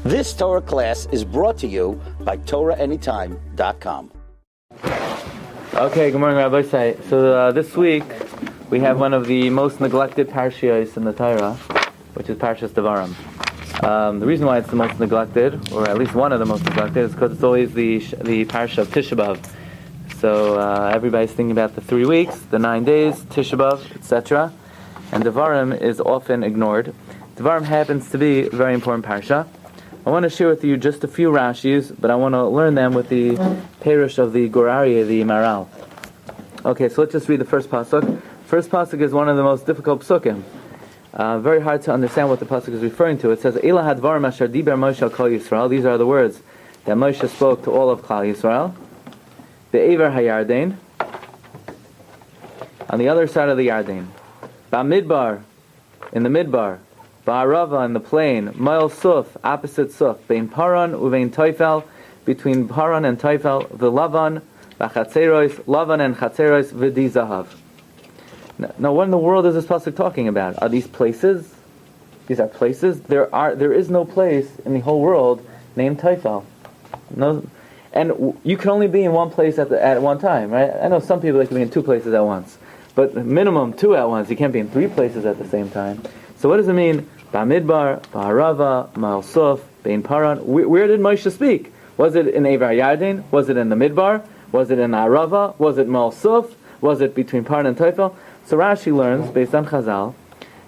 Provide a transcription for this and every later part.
This Torah class is brought to you by TorahAnytime.com. Okay, good morning, Rabbi. So this week we have one of the most neglected parshas in the Torah, which is Parshas Devarim. The reason why it's the most neglected, or at least one of the most neglected, is because it's always the Parsha of Tisha B'Av. So everybody's thinking about the 3 weeks, the 9 days, Tisha B'Av, etc. And Devarim is often ignored. Devarim happens to be a very important Parsha. I want to share with you just a few Rashis, but I want to learn them with the Perush of the Gorarye, the Maharal. Okay, so let's just read the first pasuk. First pasuk is one of the most difficult psukim. Very hard to understand what the pasuk is referring to. It says, Eila hadvarim asher diber Moshe al kol Yisrael. These are the words that Moshe spoke to all of Klal Yisrael. The Ever HaYarden, on the other side of the Yarden. Ba'midbar, in the Midbar. Ba'arava, in the plain. Ma'il Suf, opposite Suf. Bein Paran uvein Toifel, between Paran and Toifel. V'Lavan, v'Chatzeros, Lavan and Chatzeros, v'Di Zahav. Now, what in the world is this pasuk talking about? Are these places? These are places? There is no place in the whole world named Toifel. No, and you can only be in one place at one time, right? I know some people can be in 2 places at once, but minimum 2 at once. You can't be in 3 places at the same time. So what does it mean? Ba'midbar, Ba'arava, Ma'al Suf, Bein Paran. Where did Moshe speak? Was it in Ever Yarden? Was it in the Midbar? Was it in Arava? Was it Ma'al Suf? Was it between Paran and Toifel? So Rashi learns, based on Chazal,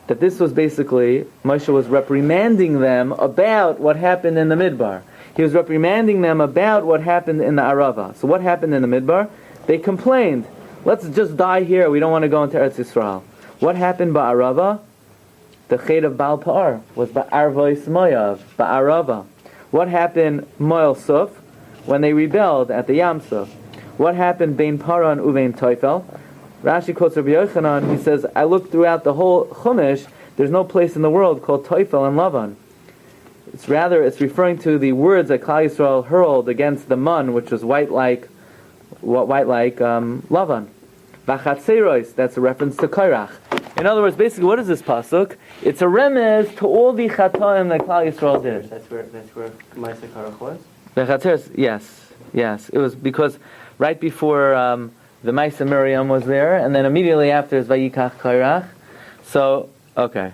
that this was basically, Moshe was reprimanding them about what happened in the Midbar. He was reprimanding them about what happened in the Arava. So what happened in the Midbar? They complained, let's just die here, we don't want to go into Eretz Yisrael. What happened by Arava? The Chet of Baal Pa'ar was Ba'arvois Moav, Ba'arava. What happened Moel Suf? When they rebelled at the Yam Suf. What happened Bein Paran uvein Toifel? Rashi quotes Rabbi Yochanan. He says, I looked throughout the whole Chumash, there's no place in the world called Toifel and Lavan. It's referring to the words that Klal Yisrael hurled against the mun, which was white like Lavan. V'Chatzeros, that's a reference to Kairach. In other words, basically, what is this pasuk? It's a remez to all the chataim that Klal Yisrael did. That's where Ma'aseh Karach was? The Chatzeros, yes. It was because right before the Ma'aseh Miriam was there, and then immediately after is Vayikach Kairach. So, okay.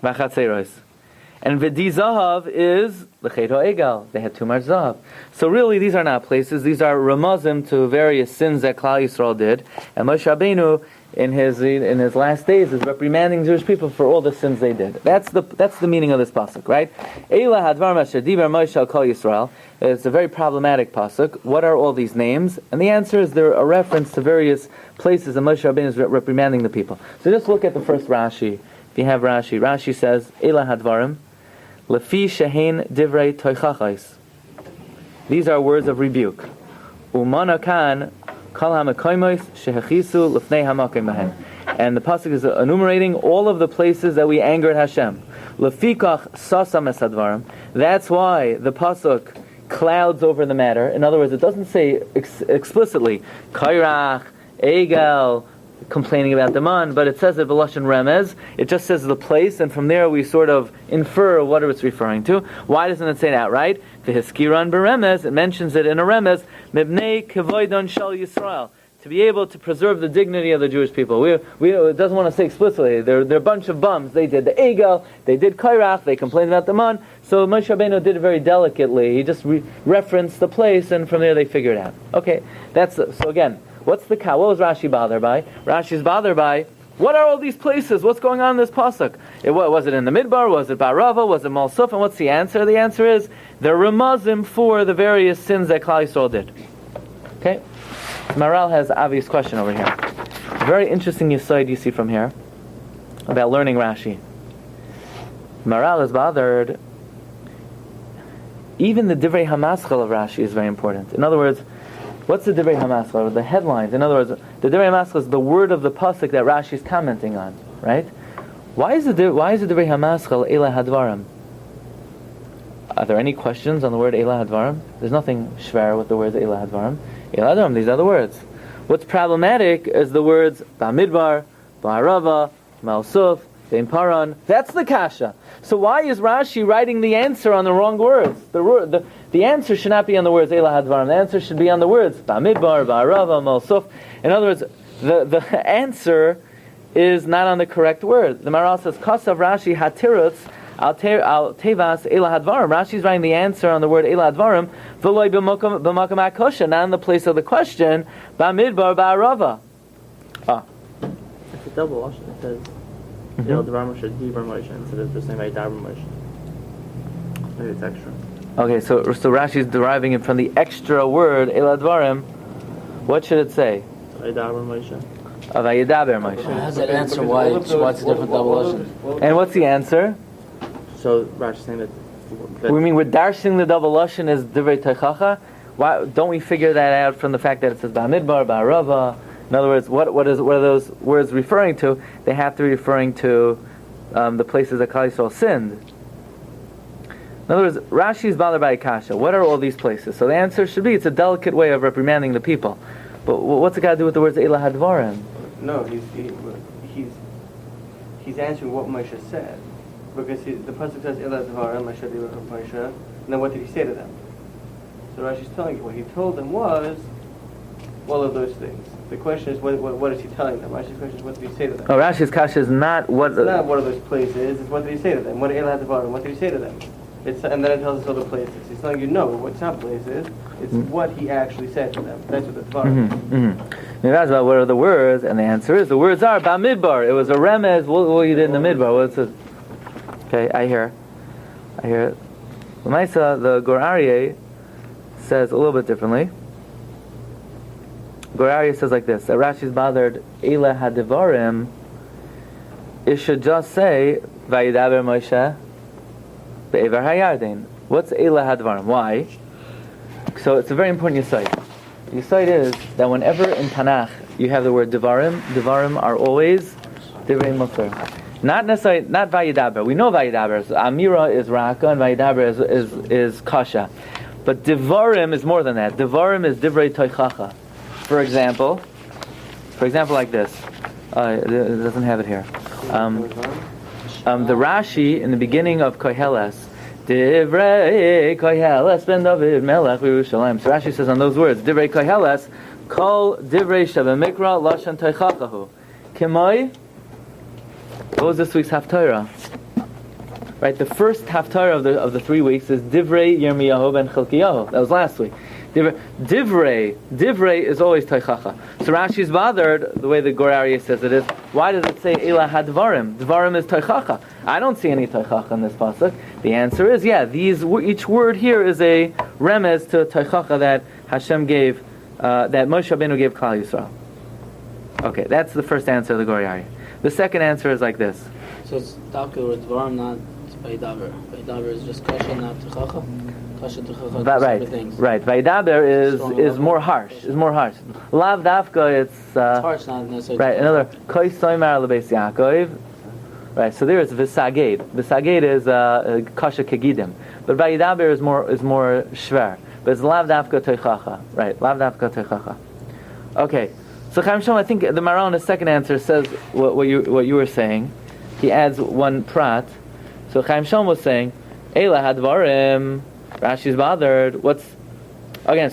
V'Chatzeros. And V'di Zahav is the Chet HaEgal. They had too much Zahav. So really, these are not places. These are ramazim to various sins that Klal Yisrael did. And Moshe Rabbeinu, in his last days, is reprimanding Jewish people for all the sins they did. That's the meaning of this pasuk, right? Eila hadvar asher diber Moshe al kol Yisrael. It's a very problematic pasuk. What are all these names? And the answer is they're a reference to various places that Moshe Rabbeinu is reprimanding the people. So just look at the first Rashi. If you have Rashi, Rashi says Eila hadvarim lefi shehein divrei toichachais. These are words of rebuke. Umana kan kol hamakoymos shehechisu lefnei hamakom bahen. And the pasuk is enumerating all of the places that we angered Hashem. Lefikach sasam es hadvarim. That's why the pasuk clouds over the matter. In other words, it doesn't say explicitly Kairach, Egel, complaining about the man, but it says it b'lashon remez. It just says the place, and from there we sort of infer what it's referring to. Why doesn't it say it outright? The hiskiran beremez, it mentions it in a remez, mibnei kevoidon shal Yisrael, to be able to preserve the dignity of the Jewish people. It doesn't want to say explicitly. They're a bunch of bums. They did the Egel, they did Kairach, they complained about the man. So Moshe Rabbeinu did it very delicately. He just referenced the place, and from there they figured it out. Okay, so again. What's the cow? What was Rashi bothered by? Rashi's bothered by, what are all these places? What's going on in this pasuk? Was it in the Midbar? Was it Ba'arava? Was it Mal Suf? And what's the answer? The answer is, they're ramazim for the various sins that Klal Yisrael did. Okay? Maharal has an obvious question over here. A very interesting yesod you see from here about learning Rashi. Maharal is bothered. Even the Divrei HaMaschal of Rashi is very important. In other words, what's the Divrei HaMaschal? The headlines. In other words, the Divrei HaMaschal is the word of the pasuk that Rashi is commenting on, right? Why is the Divrei HaMaschal Eila Hadvarim? Are there any questions on the word Eila Hadvarim? There's nothing shver with the words Eila Hadvarim. Eila Hadvarim, these are the words. What's problematic is the words Ba'midbar, Ba'arava, Ma'al Suf, Vein paran. That's the kasha. So why is Rashi writing the answer on the wrong words? The answer should not be on the words Eila Hadvarim. The answer should be on the words Bamidbar, Ba'arava, Malsuf. In other words, the answer is not on the correct word. The Maharal says, Kasav Rashi hatirutz al tevas Eila Hadvarim. Rashi's writing the answer on the word Eila Hadvarim, v'loi b'makam akosha, not in the place of the question, Bamidbar, Ba'arava. It's a double lashon. It says, Devar Moshe, Devar Moshe, instead of just saying Vayidaber Moshe. Maybe it's extra. Okay, so Rashi is deriving it from the extra word Eila Hadvarim. What should it say? Vayidaber Moshe. Vayidaber Moshe. How does that answer why it's a different double lashon? And what's the answer? So Rashi's saying that We mean we're darshing the double lashon as divrei teichacha. Why don't we figure that out from the fact that it says ba'midbar, ba'arava? In other words, what are those words referring to? They have to be referring to the places that Klal Yisrael sinned. In other words, Rashi is bothered by Akasha. What are all these places? So the answer should be it's a delicate way of reprimanding the people. But what's it got to do with the words Eila Hadvarim? no, he's answering what Moshe said, because the pasuk says Eila Devarim Moshe Devarim Moshe, and then what did he say to them? So Rashi's telling you what he told them was all of those things. The question is what is he telling them? Rashi's question is what did he say to them? Oh, Rashi's kasha is not what. It's not what are those places. It's what did he say to them? What Eila Devarim? What did he say to them? And then it tells us all the places. He's telling you no, what's not places. It's what he actually said to them. That's what the Devarim is. You ask about what are the words, and the answer is the words are Bamidbar. It was a remez. What you did in the midbar? What's it? Okay, I hear. L'maisa, the Gur Aryeh says a little bit differently. Gur Aryeh says like this: that Rashi's bothered Eila Hadivarim. It should just say Vayidaber Moshe be'ever hayarden. What's Eila Hadivarim? Why? So it's a very important yesod. The yesod is that whenever in Tanakh you have the word Devarim are always Divrei Mutar. Not necessarily, not Vayidaber. We know Vayidaber. Amira is Raka and Vayidaber is Kasha. But Devarim is more than that. Devarim is Divrei Toichacha. For example, like this. It doesn't have it here. The Rashi in the beginning of Koheles, Divrei Koheles ben David Melech Yerushalayim. So Rashi says on those words, Divrei Koheles, Kol Divrei Shebemikra Lashon Toichachahu. Kimoi. What was this week's Haftarah? Right, the first Haftarah of the 3 weeks is Divrei Yirmiyahu ben Chilkiyahu. That was last week. Divrei is always Teichacha. So Rashi is bothered, the way the Gur Aryeh says it is, why does it say Eila Hadvarim? Dvarim is Teichacha. I don't see any Teichacha in this pasuk. The answer is, each word here is a remez to Teichacha that Hashem gave, that Moshe Rabbeinu gave Klal Yisrael. Okay, that's the first answer of the Gur Aryeh. The second answer is like this. So it's Dafka or Dvarim, not Vayidaber. Vayidaber is just Kasha, not Techacha. Kasha, Techacha, right. Vayidaber is more harsh. Lav Dafka, it's harsh, not necessarily. Right. Another Koi Soimar Lebeis Yaakov. Right. So there is Visaged. Visaged is Kasha Kegidim, but Vayidaber is more shver. But it's Lav Dafka Techacha. Right. Lav Dafka Techacha. Okay. So Chaim Shalom, I think the Maharal in the second answer says what you were saying. He adds one prat. So Chaim Shalom was saying, Eila Hadvarim. Rashi's bothered.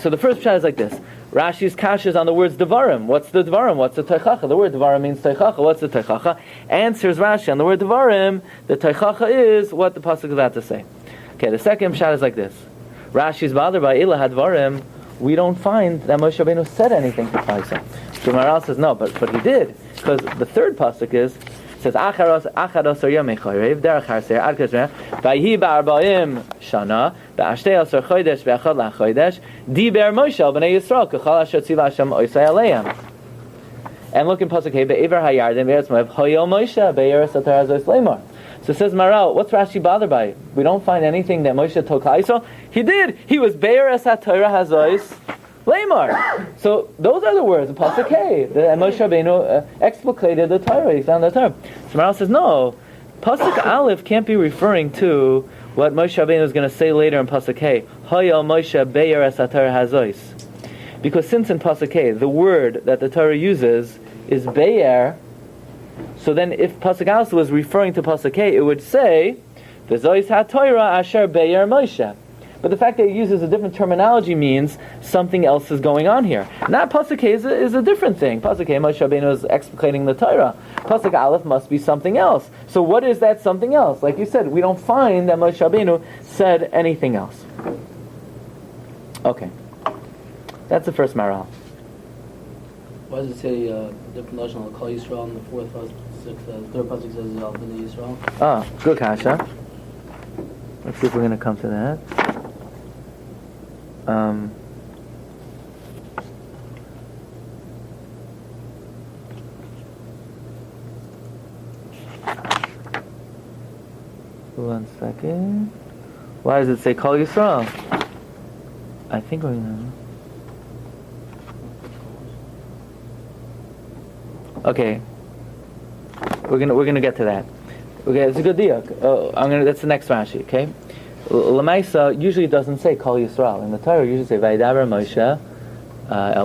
So the first prat is like this. Rashi's kash is on the words Devarim. What's the Devarim? What's the Teichacha? The word Devarim means Teichacha. What's the Teichacha? Answers Rashi on the word Devarim. The Teichacha is what the pasuk is about to say. Okay, the second prat is like this. Rashi's bothered by Eila Hadvarim. We don't find that Moshe Rabbeinu said anything to Klal Yisrael. So Maharal says no, but he did, because the third pasuk says Acharos Yomei Chorev Derech Har Seir Ad Kazreh Vayihi Ba'arba'im Shana Ba'ashtei Asar Chodesh Ve'achad LaChodesh Diber Moshe Al Bnei Yisrael K'chol Asher Tzila Hashem Oisei Aleim. And look in pasuk Hey Be'ever Hayarden Be'eretz Moav Hoyel Moshe Be'eretz Atar Hazos Leimor. So it says Maharal, what's Rashi bothered by? We don't find anything that Moshe told Klal Yisrael. He did. He was Be'eretz Atar Hazos Leimar. So those are the words of pasuk Hey. And Moshe Rabbeinu explicated the Torah. He found the Torah. So Maharal says no. Pasuk Aleph can't be referring to what Moshe Rabbeinu is going to say later in pasuk Hey. Hayal Moshe Be'eretz Atar Hazos. Because since in pasuk Hey the word that the Torah uses is Be'er, So then if Pasuk Aleph was referring to Pasuk Hey, it would say, V'zois ha-Torah asher be'er Moshe. But the fact that it uses a different terminology means something else is going on here. Not Pasuk Hey is a different thing. Pasuk Hey, Moshe Rabbeinu is explicating the Torah. Pasuk Aleph must be something else. So what is that something else? Like you said, we don't find that Moshe Rabbeinu said anything else. Okay. That's the first Maharal. Why does it say different lashon al Kol Yisrael and the third pasuk says al Bnei Yisrael? Ah, good kasha. Let's see if we're going to come to that. One second. Why does it say Kol Yisrael? I think we're going to... Okay. We're gonna get to that. Okay, it's a good deal. That's the next Rashi. Okay. Lamaisa usually doesn't say Kol Yisrael in the Torah. Usually say Vayidaber Moshe El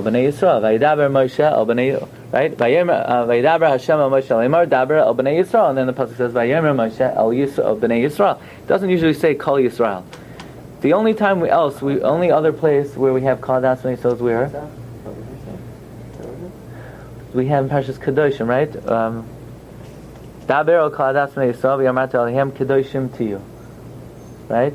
Bnei Yisrael. Vayidaber Moshe El Bnei, right? Vayidaber Hashem El Moshe Lemar Daber El Bnei Yisrael, and then the pasuk says Vayomer Moshe El Bnei Yisrael. It doesn't usually say Kol Yisrael. The only time only other place where we have Kol Das Bnei Yisrael is where we have in Parshas Kedoshim, right? Daber El Kol Das Bnei Yisrael V'Yamarta Alehem Kedoshim to you. Right?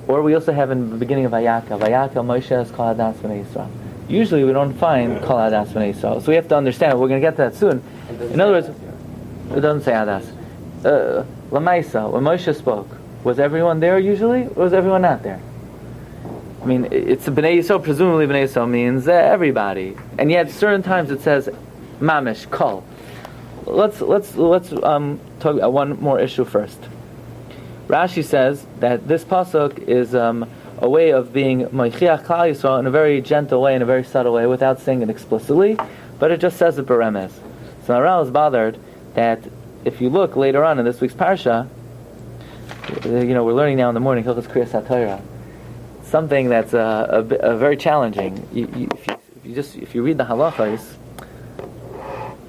Or we also have in the beginning of Vayakel Moshe es Kol Hadas Bnei Yisrael. Usually we don't find Kol Hadas Bnei Yisrael. So we have to understand, we're going to get to that soon. In other words, it doesn't say Hadas. Lamaisa, when Moshe spoke, was everyone there usually, or was everyone not there? I mean, it's Bnei Yisrael, presumably Bnei Yisrael means everybody. And yet certain times it says Mamish, Kol. Let's talk one more issue first. Rashi says that this pasuk is a way of being Moichiach Klal Yisrael in a very gentle way, in a very subtle way, without saying it explicitly, but it just says it beremes. So Maharal is bothered that if you look later on in this week's Parsha, we're learning now in the morning Hilchos Kriyas HaTorah, something that's a very challenging. If you read the halachos,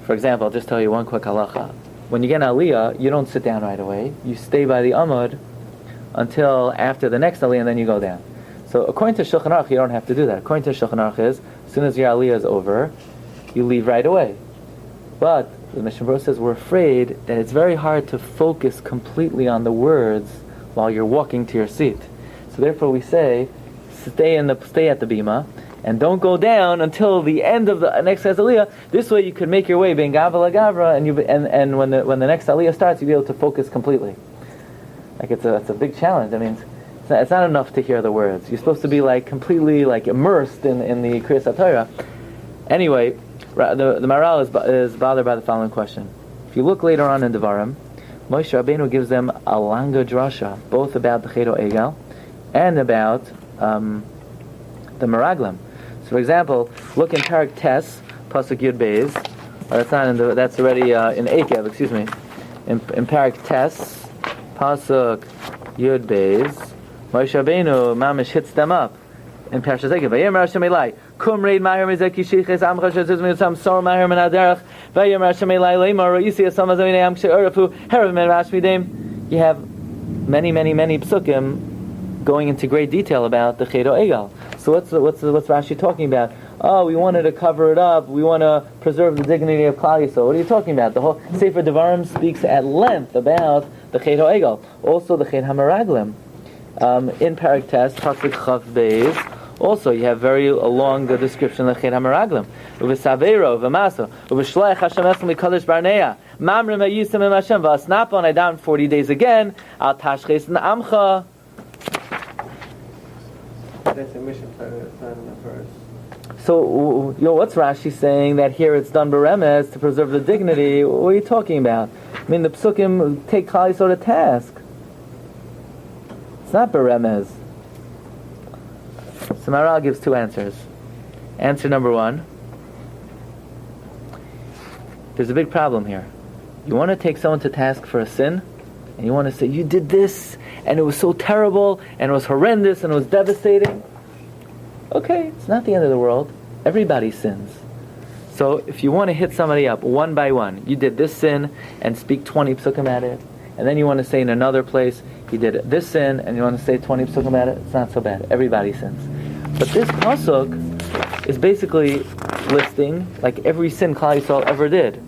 for example, I'll just tell you one quick halacha. When you get an aliyah, you don't sit down right away. You stay by the amud until after the next aliyah, and then you go down. So according to Shulchan Aruch, you don't have to do that. According to Shulchan Aruch as soon as your aliyah is over, you leave right away. But the Mishnah Berurah says we're afraid that it's very hard to focus completely on the words while you're walking to your seat. So therefore we say, stay at the bima, and don't go down until the end of the next aliyah. This way you could make your way being gavra gavra, and when the next aliyah starts, you'll be able to focus completely. Like it's a big challenge. I mean, it's not enough to hear the words. You're supposed to be completely immersed in the Kriyas HaTorah. Anyway, the Maharal is bothered by the following question. If you look later on in Devarim, Moshe Rabbeinu gives them a longer drasha, both about the Chet Egel and about the Meraglim. So, for example, look in Parak Tes, Pasuk Yud Beis. That's already in Ekev. Excuse me. In Parak Tes, Pasuk Yud Beis, Moshe Rabbeinu mamish hits them up in Parshas Ekev. Vayomer Hashem Elai, Kum reid Mahir Mizeki Shiches Amcha Shezuz Mitzam Sor Mahir Min Aderech. Vayomer Hashem Elai Leimar Roisi Asam Azavine Am Kshe'Urafu Herav Min Rash Midem. You have many psukim going into great detail about the Chet Egel. So what's Rashi talking about? Oh, we wanted to cover it up. We want to preserve the dignity of Klal Yisrael. What are you talking about? The whole Sefer Devarim speaks at length about the Chet Egel. Also the Chet HaMeraglim. In Parak Tes, Pasuk Chav Beis, also you have very long description of the Chet HaMeraglim. U'v'saveiro, u'v'maso, u'v'shloach Hashem esem l'kodesh barneya, mamrim ha'yisem im Hashem, v'asnapon down 40 days again, al tashches n'amcha. That's a mission for the verse. So, what's Rashi saying that here it's done beremes to preserve the dignity? What are you talking about? I mean, the psukim take Klal Yisrael to task. It's not beremes. So Maharal gives two answers. Answer number one: there's a big problem here. You want to take someone to task for a sin, and you want to say, you did this, and it was so terrible, and it was horrendous, and it was devastating. Okay, it's not the end of the world. Everybody sins. So if you want to hit somebody up one by one, you did this sin and speak 20 psukim at it, and then you want to say in another place, you did this sin and you want to say 20 psukim at it, it's not so bad. Everybody sins. But this pasuk is basically listing like every sin Klal Yisrael ever did.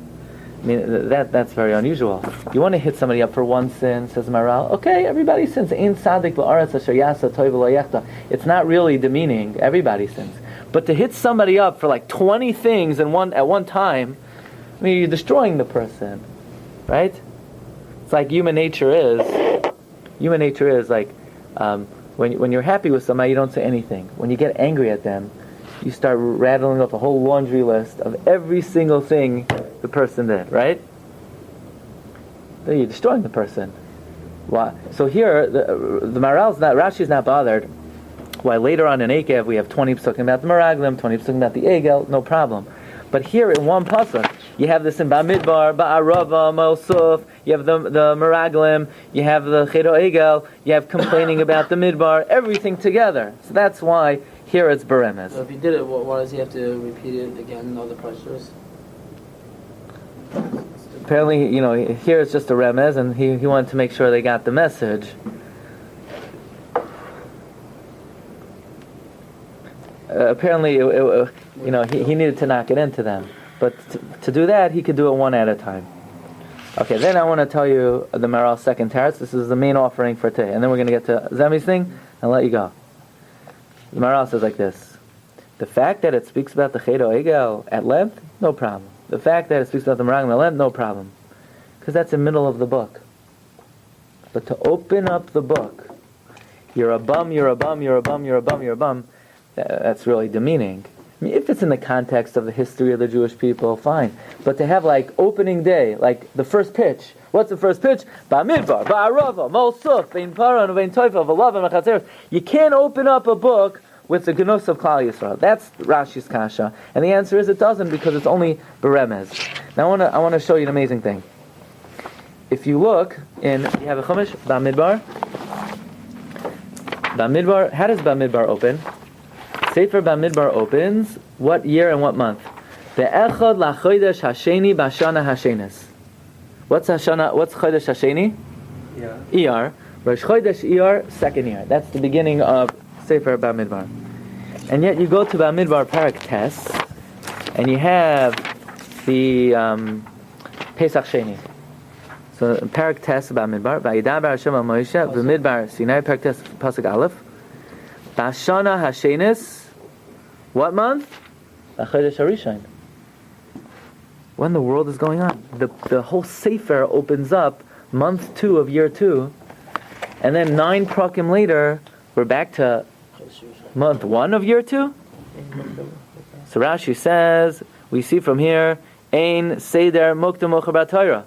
I mean, that's very unusual. You want to hit somebody up for one sin, says Maharal, okay, everybody sins. Ein tzaddik ba'aretz asher yasa tov v'lo yechta. It's not really demeaning. Everybody sins. But to hit somebody up for like 20 things at one time, I mean, you're destroying the person, right? It's like human nature is like when you're happy with somebody, you don't say anything. When you get angry at them, you start rattling off a whole laundry list of every single thing the person did, right? Then you're destroying the person. Why? So here, the Maharal's not, Rashi's not bothered. Why later on in Ekev we have 20 psukim about the Meraglim, 20 psukim about the Egel, no problem. But here in one pasuk, you have this in Bamidbar, Ba'arava, Mosuf, you have the Meraglim, you have the Chedo Egel, you have complaining about the Midbar, everything together. So that's why here it's Beremes. So if he did it, why does he have to repeat it again in other Parshas? Apparently, here it's just a remez, and he wanted to make sure they got the message. Apparently, he needed to knock it into them. But to do that, he could do it one at a time. Okay, then I want to tell you the Maharal's second teretz. This is the main offering for today. And then we're going to get to Zemi's thing and let you go. The Maharal says like this. The fact that it speaks about the Chedo Egel at length, no problem. The fact that it speaks about the Meraglim at length, no problem. Because that's the middle of the book. But to open up the book, you're a bum, you're a bum, you're a bum, you're a bum, you're a bum, that's really demeaning. I mean, if it's in the context of the history of the Jewish people, fine. But to have like opening day, like the first pitch. What's the first pitch? Ba'midbar, ba'arava, mosuf, vein paran, vein toifa, v'lav, v'chatzeres. You can't open up a book with the genos of Klal Yisrael. That's Rashi's kasha. And the answer is it doesn't, because it's only beremez. Now I want to show you an amazing thing. If you look you have a Chumash, Ba'midbar. Ba'midbar, how does Ba'midbar open? Sefer Ba'midbar opens what year and what month? Be'echad lachodesh hasheni b'shana hashenis. What's chodesh hasheni? Yeah. Iyar. Rosh chodesh Iyar, second year. That's the beginning of Sefer Ba'midbar. And yet you go to Ba'midbar Parak Tes, and you have the Pesach Sheni. So Parak Tes Ba'midbar, Vayidaber Hashem al Moshe, B'midbar Sinai, Parak Tes Pasuk Aleph, B'shana Hashenis. What month? Chodesh Harishon. When the world is going on. The whole Sefer opens up month 2 of year 2, and then 9 prakim later, we're back to month 1 of year 2. So Rashi says, we see from here, Ein Seder Mukta Mocher B'Torah.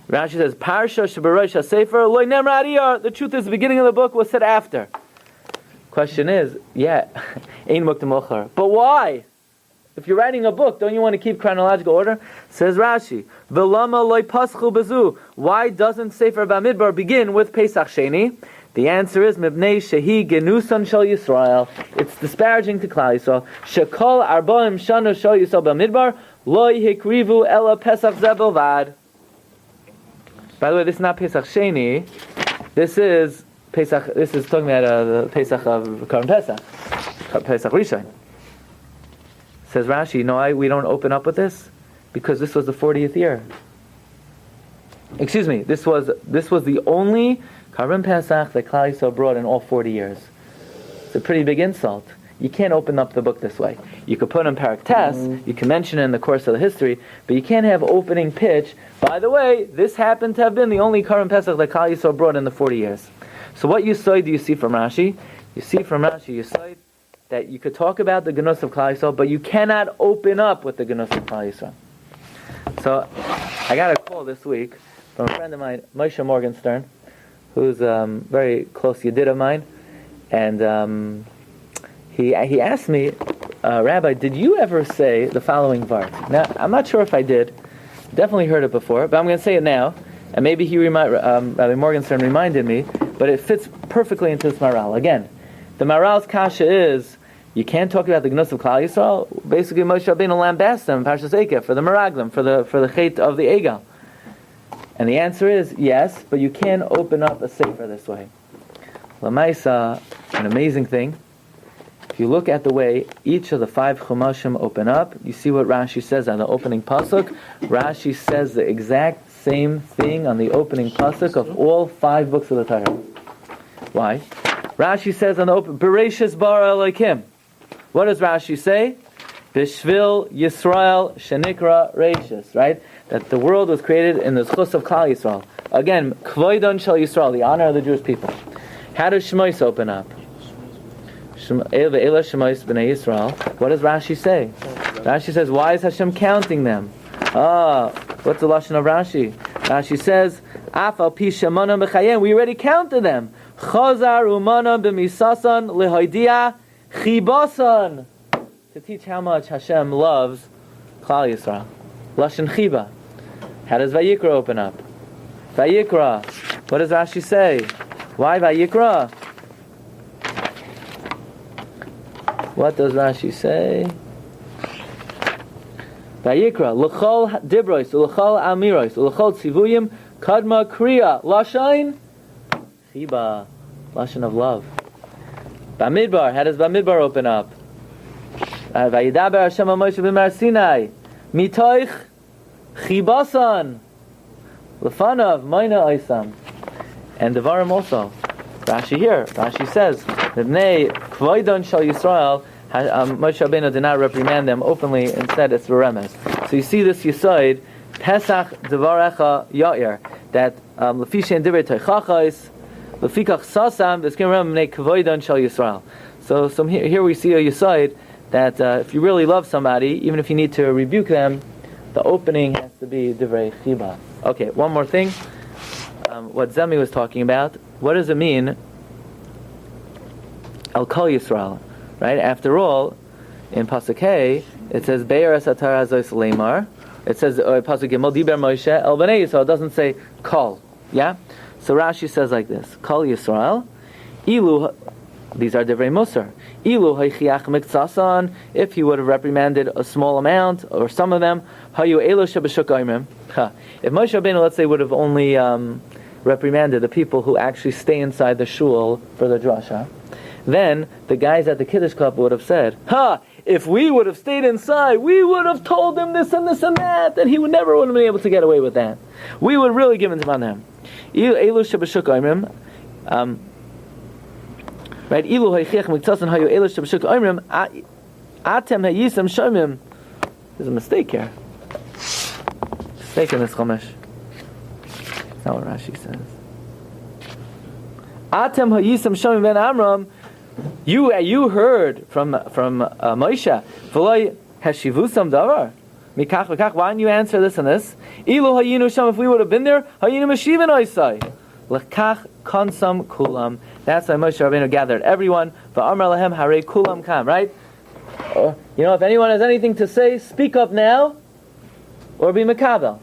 Rashi says, Parsha Sheberosh HaSefer Lo Nemar Iyar. The truth is, the beginning of the book was said after. Question is, Ein Mukta Mocher. But why? If you're writing a book, don't you want to keep chronological order? Says Rashi, V'lama loy paschu bezu. Why doesn't Sefer Ba'midbar begin with Pesach Sheni? The answer is Mibnei Shehi Genusan Shal Yisrael. It's disparaging to Klal Yisrael. Shekol Arbaim Shanu Shal Yisrael Ba'midbar loy hikrivu ela Pesach Zebelvad. By the way, this is not Pesach Sheni. This is Pesach. This is talking about the Pesach of Karm Pesach, Pesach Rishon. Says Rashi, you know why we don't open up with this? Because this was the 40th year. Excuse me, this was the only Karban Pesach that Klal Yisrael brought in all 40 years. It's a pretty big insult. You can't open up the book this way. You could put in Parak Tes, you can mention it in the course of the history, but you can't have opening pitch. By the way, this happened to have been the only Karban Pesach that Klal Yisrael brought in the 40 years. So what Yesod do you see from Rashi? You see from Rashi, Yesod, that you could talk about the Genos of Klal Yisrael, but you cannot open up with the Genos of Klal Yisrael. So, I got a call this week from a friend of mine, Moshe Morgenstern, who's very close Yedid of mine, and he asked me, Rabbi, did you ever say the following vart? Now, I'm not sure if I did. Definitely heard it before, but I'm going to say it now, and maybe Rabbi Morgenstern reminded me, but it fits perfectly into this Maharal. Again, the Maharal's kasha is You can't talk about the Gnus of Klal Yisrael. Basically, Moshe Rabbeinu lambasted them in Parshas Eikev for the Meraglim, for the Chet of the Egal. And the answer is yes, but you can open up a sefer this way. Lamaisa, an amazing thing. If you look at the way each of the 5 Chumashim open up, you see what Rashi says on the opening pasuk. Rashi says the exact same thing on the opening pasuk of all 5 books of the Torah. Why? Rashi says on the open, Bereshis bara Elokim. What does Rashi say? Bishvil Yisrael shenikra reishis, right? That the world was created in the zchus of Klal Yisrael. Again, kvoidon shel Yisrael, the honor of the Jewish people. How does Shemos open up? Ve'ela Shemos b'nei Yisrael. What does Rashi say? Rashi says, why is Hashem counting them? What's the lashon of Rashi? Rashi says, Af al pi shemonam b'chayim. We already counted them. Chazar umanam b'misasan lehoidia chibasan. To teach how much Hashem loves Klal Yisrael. Lashon chiba. How does Vayikra open up? Vayikra. What does Rashi say? Why Vayikra? What does Rashi say? Vayikra. L'chol dibrois, l'chol amirois, l'chol tzivuyim, kadma kriya. Lashon chiba. Lashon of love. Bamidbar. How does Bamidbar open up? Vayidaber Hashem al Moshe b'mar Sinai. Mitoich chibasan. Lefanav mayna oisam. And Devarim also. Rashi here. Rashi says, B'nei kvoidon shel Yisrael, Moshe Rabbeinu did not reprimand them openly, instead it's remes. So you see this Yisoid, Pesach Devarecha Yair, that Lefishen Divrei Teichachais, Lefikach Sasam, V'skim Rem B'nei kvoidon shel Yisrael. So here we see a Yisoid that if you really love somebody, even if you need to rebuke them, the opening has to be Divrei Chiba. Okay, one more thing. What Zemi was talking about, what does it mean, Al Kol Yisrael, right? After all, in Pasuk Hey, it says, Be'er Asatara Zois Leimar. It says, Pasuk Gimel, Diber Moshe, El Bnei Yisrael. It doesn't say Kol, yeah? So Rashi says like this, Kol Yisrael, Ilu, these are Divrei Musar. Ilu Haychiach Miktsasan, if he would have reprimanded a small amount, or some of them, Hayu Elo Shebeshuk Oimrim. If Moshe Rabbeinu, let's say, would have only reprimanded the people who actually stay inside the shul for the drasha, then the guys at the Kiddush Club would have said, if we would have stayed inside, we would have told him this and this and that, and he would never would have been able to get away with that. We would really give him on them. Elu Shebeshuk Oimrim, right? Ilu Haychiach Miktsasan Hayu Elu Shebeshuk Oimrim, Atem Hayisam Shomim. There's a mistake here. Mistake in this Chumash. That's not what Rashi says. Atem Hayisam Shomim ben Amram. You heard from Moshe. V'loi hashivusam davar. Mikach v'kach. Why didn't you answer this and this? Ilu hayinu sham. If we would have been there, hayinu mashivan oisai. L'kach konsam kulam. That's why Moshe Rabbeinu gathered everyone. V'amar lahem harei kulam kam. Right? If anyone has anything to say, speak up now, or be makabel.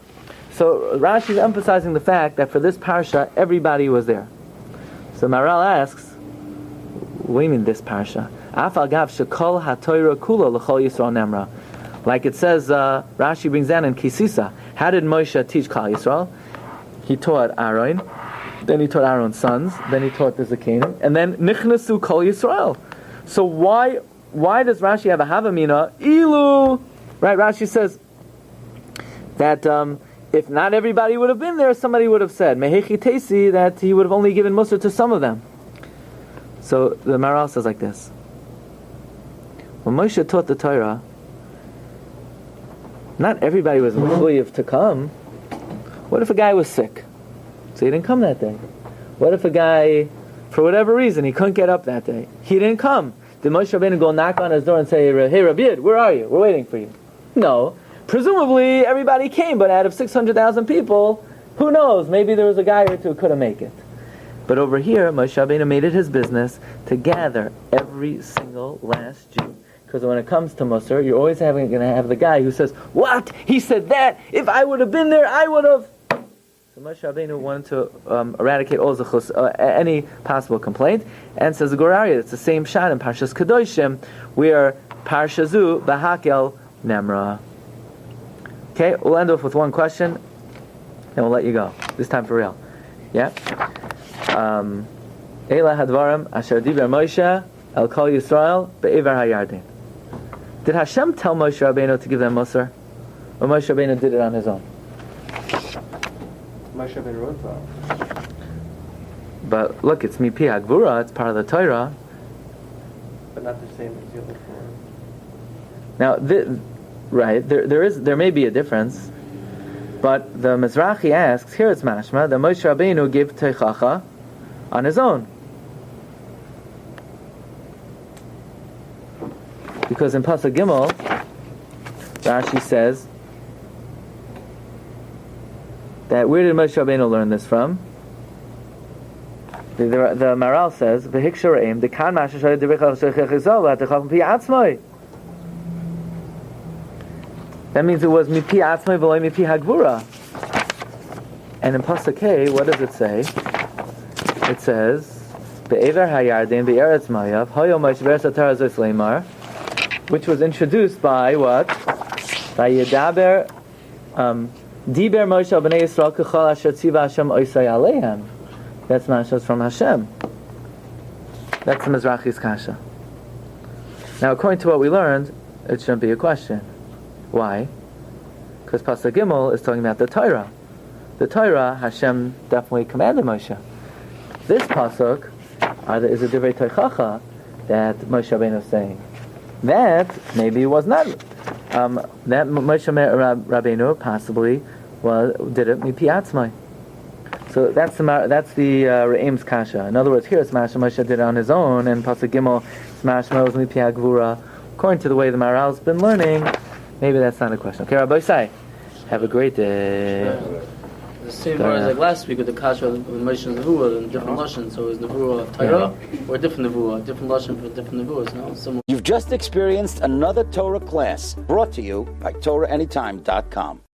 So Rashi is emphasizing the fact that for this parsha, everybody was there. So Maharal asks, what do you mean this parsha? Afal gav shekol hatoira kula l'chol Yisrael nemra. Like it says, Rashi brings down in Kisisa. How did Moshe teach Klal Yisrael? He taught Aaron, then he taught Aaron's sons, then he taught the Zakenim, and then nichnasu kol Yisrael. So why does Rashi have a havamina? Ilu, right? Rashi says that if not everybody would have been there, somebody would have said mehechi tesi, that he would have only given Musar to some of them. So the Maharal says like this: when Moshe taught the Torah, not everybody was mechuyev to come. What if a guy was sick, so he didn't come that day? What if a guy, for whatever reason, he couldn't get up that day? He didn't come. Did Moshe Rabbeinu go knock on his door and say, "Hey Rabbi, where are you? We're waiting for you"? No. Presumably everybody came, but out of 600,000 people, who knows? Maybe there was a guy or two who couldn't make it. But over here, Moshe Rabbeinu made it his business to gather every single last Jew. Because when it comes to Musar, you're always going to have the guy who says, "What? He said that? If I would have been there, I would have." So So Moshe Rabbeinu wanted to eradicate all zechus, any possible complaint, and says the Gorariah, it's the same shot in Parshas Kedoshim, where Parshazu Bahakel Nemra. Okay, we'll end off with one question, and we'll let you go. This time for real. Yeah? Eila Hadvarim Asher Diber Moshe El Kol Yisrael Be'ever HaYarden. Did Hashem tell Moshe Rabbeinu to give them Musar? Or Moshe Rabbeinu did it on his own? Moshe Rabbeinu wrote that. But look, it's Mipi Hagvura, it's part of the Torah. But not the same as the other four. Now, there may be a difference, but the Mizrahi asks, here it's mashma, that Moshe Rabbeinu gave Teichacha on his own. Because in Pasuk Gimel, Rashi says that where did Moshe Rabbeinu learn this from? The Maharal says, "V'hiksharaim dekan mashashay devichal shechechizol v'atechach pi atzmai." That means it was mipi atzmai v'loy mipi hagvura. And in Pasuk Hey, what does it say? It says, "Be'ever hayarden be'eretz mayav hoyo Moshe v'eretz Torah zos leimar," which was introduced by what? By Yedaber Diber Moshe al b'nei Yisrael k'chol asher tziva Hashem oisay aleihem. That's mashas from Hashem. That's the Mizrachi's kasha. Now, according to what we learned, it shouldn't be a question. Why? Because Pasuk Gimel is talking about the Torah. The Torah, Hashem definitely commanded Moshe. This Pasuk is a divrei Teichacha that Moshe Rabbeinu is saying. That maybe was not. That Moshe Rabbeinu possibly did it mipi atzmai. So that's the Re'im's kasha. In other words, here it's Moshe did it on his own, and Pasuk Gimel Mashma was mipi hagvura. According to the way the Maharal's been learning, maybe that's not a question. Okay, Rabbi Sai, have a great day. The same word as like last week with the kasha with Moshe Nevuah and different lashon. So is Nevuah Torah or different Nevuah, different lashon for different Nevuahs? No, similar. You've just experienced another Torah class brought to you by TorahAnytime.com.